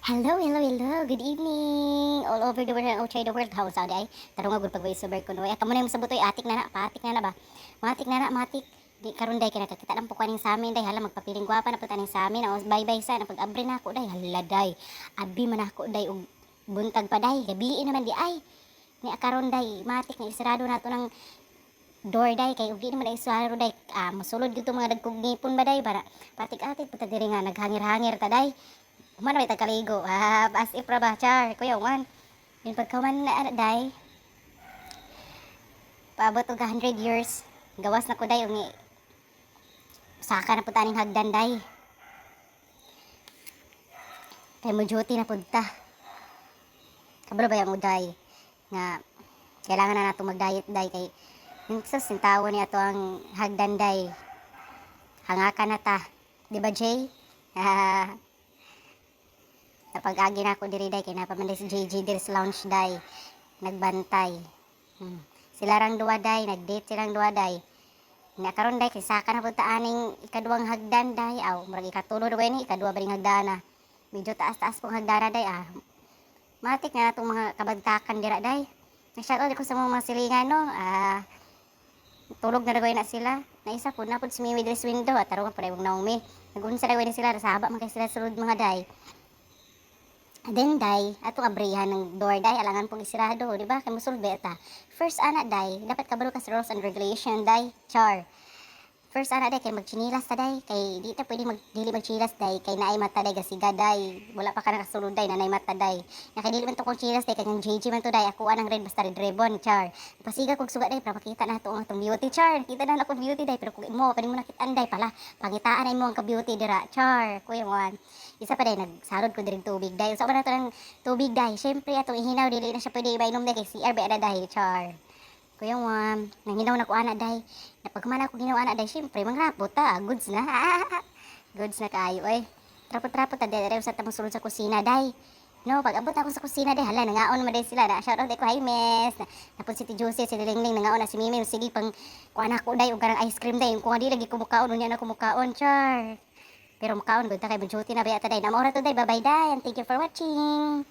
Hello, hello, hello. Good evening. All over the world and outside the world. How sa day? Tarong nga gud pag voiceover ko no. Kamo na yung sabutoy atik na na, paatik na na ba? Matik na na, matik. Di karon day kay nakakita lang po kaning sa amin day. Hala magpapiling gwapa na po taning sa amin. Bye-bye sa na pag-abre na ako day. Hala day. Abi man ako day og buntag pa day. Gabi naman di ay. Ni karon day, matik na isarado na to ng door day kay ug di naman ay isarado day. Mosulod gito mga dagkog ngipon ba day para patik-atik pud diri nga naghangir-hangir ta day. Umano may tagkaligo. As if ra ba, char. Kuya, uman. Yung pagkaman na day, paabot og 100 years, gawas na ko day, yung saka na po taning hagdan day. Kay mo duty na punta. Kabalo ba yung day, nga, kailangan na nato mag-diet day, kay, yung sintawo niya to ang hagdan day. Hangakan na ta. Di ba, Jay? Napag-agi na ako diri day kay napamanday si JJ diri sa lounge day nagbantay. Sila rang duwa day nag-date silang duwa day na karon day kay saka na pud ta aning ikaduhang hagdan day murag ikatulo do ni ikaduha ba ring hagdana medyo taas-taas pong hagdana day matik na natong mga kabagtakan dira day na-shoutout ko sa mga silingan no tulog na dagoy na sila na isa pud na pud si Mimi diri sa window at tarong pa dayon Naomi nagunsa dagoy ni sila sa haba man kay sila sulod mga day. Then day, atong abrihan ng door day, alangan pong isirado, di ba? Kay musulod beta. First ana day, dapat kabalo ka sa rules and regulation day, char. First ana day kay magchinilas ta day, kay di ta pwede dili magchinilas day, kay naay mata day gasiga day. Wala pa ka nakasulod day, nanay mata day. Nga kay dili man to kong chinilas day, kay JJ man to day, ako anang red basta red ribbon, char. Pasiga kog suga day para makita na to ang atong beauty, char. Kita na ako beauty day, pero kung imo pwede mo nakitaan day pala, pangitaan ay mo ang ka-beauty dira, char. Kuya Juan. Isa pa day nagsarod ko diring tubig day. Usa pa na to ng tubig day. Syempre atong ihinaw dili na siya pwede ibainom day kay CR ba ada day, char. Kuya Juan, nanginaw na ko ana day. Napagmana ko ginawa ana day, syempre mangrapot ta, goods na. Goods na kaayo oy. Trapot-trapot ta day sa tamong sulod sa kusina day. No, pag abot ako sa kusina day, hala nangaon man day sila. Na shout out day ko hi miss. Napon si Josie, si Lingling nangaon na si Mimi, sige pang kuan ako day og karang ice cream day. Kung di lagi kumukaon unya na kumukaon, char. Pero mukaon gud ta kay duty na ba ata day. Na maura to day, bye-bye day and thank you for watching.